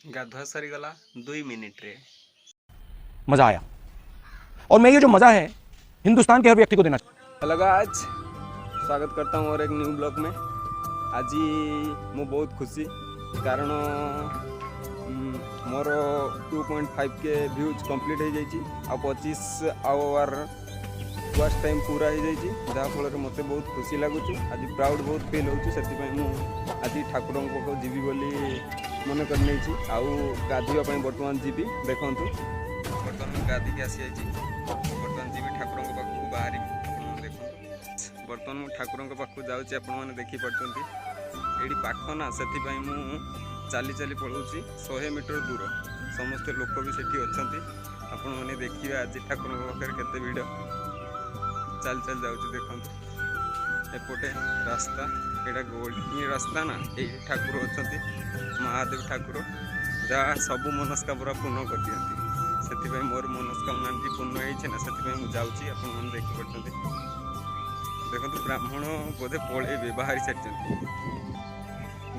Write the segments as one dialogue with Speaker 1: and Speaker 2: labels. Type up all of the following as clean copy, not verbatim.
Speaker 1: गाधुआ सरीगला 2 minute रे।
Speaker 2: मजा आया और मैं ये जो मजा है हिंदुस्तान के हर व्यक्ति को देना चाहता
Speaker 1: हेलो गाइस, स्वागत करता हूँ और एक न्यू ब्लॉग में। आज मु बहुत खुशी कारण मोर 2.5 के व्यूज कंप्लीट हो जाइए आ 25 आवर वॉच टाइम पूरा हो जाइए जहाँफल मत बहुत खुशी लगुच। आज प्राउड बहुत फील हो आज ठाकुर को जीवी बोली मन कर नहीं आउ गाधोवाई बर्तमान जीवी देखु बर्तमान गाधी के आसी बर्तमान जीवी ठाकुर पाक बाहर देखो बर्तमान ठाकुर पाक जाऊँगी आपण देखिपे ये पाख ना से चली चली पलाऊँगी 100 मीटर दूर समस्ते लोक भी सेठी अच्छा आपण मैंने देखिए आज ठाकुर पाखे केते भिड़ चल चल जाऊँगी देखो एपटे रास्ता यहाँ गोल्डी रास्ता ना ये ठाकुर अच्छा महादेव ठाकुर जहाँ सब मनस्कामना पूरा पूर्ण कर दिखती से मोर मनस्कामना पूर्ण होना से जाऊँगी आप देखिपे देखो ब्राह्मण बोधे पलैबे बाहरी सारी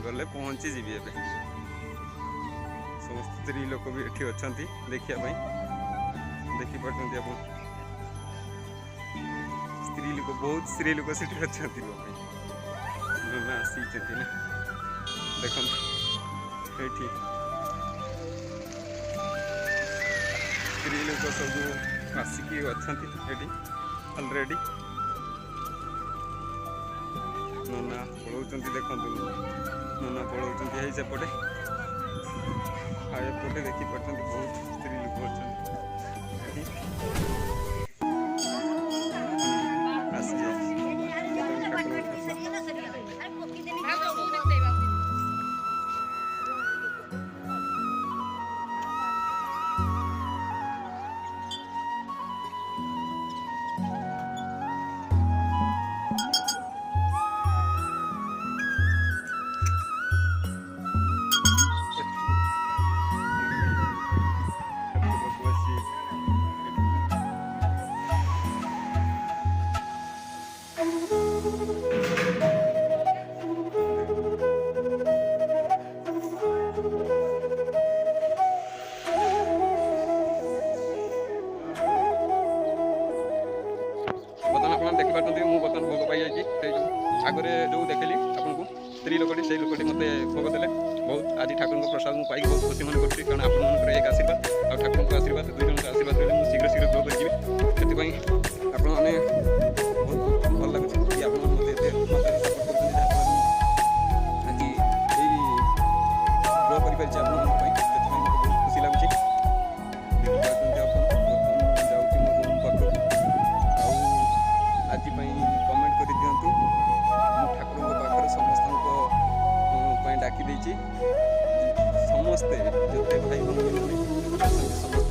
Speaker 1: गले पहुँची जीवी ए समस्त स्त्री लोक भी ये अच्छा देखापी देखिपे आप स्त्री लोक बहुत स्त्री लोक से अच्छा ना आसी ना देख स्त्री लोक सब आसिक अच्छा अलरेडी नना पलाऊँ देखु नना पलाऊँ सेपटे आएपटे देखिपे बहुत स्त्री लोक अच्छा आगे जो देखली आपको स्त्री लोकटी से लोकटी मत भोग देले बहुत आज ठाकुर प्रसाद मुझे पाई बहुत खुशी मन करुँच कारण आप एक आशीर्वाद और ठाकुर आशीर्वाद दुई जन आशीर्वाद रही मुझे शीघ्र शीघ्र ग्रो करी से आपने बहुत भल लगे कि आप आज ग्रो कर बहुत खुशी लगुच आज कमेंट कर दिंतु ठाकुर पाखे समस्त डाकी समस्ते जो भाई बहन समस्त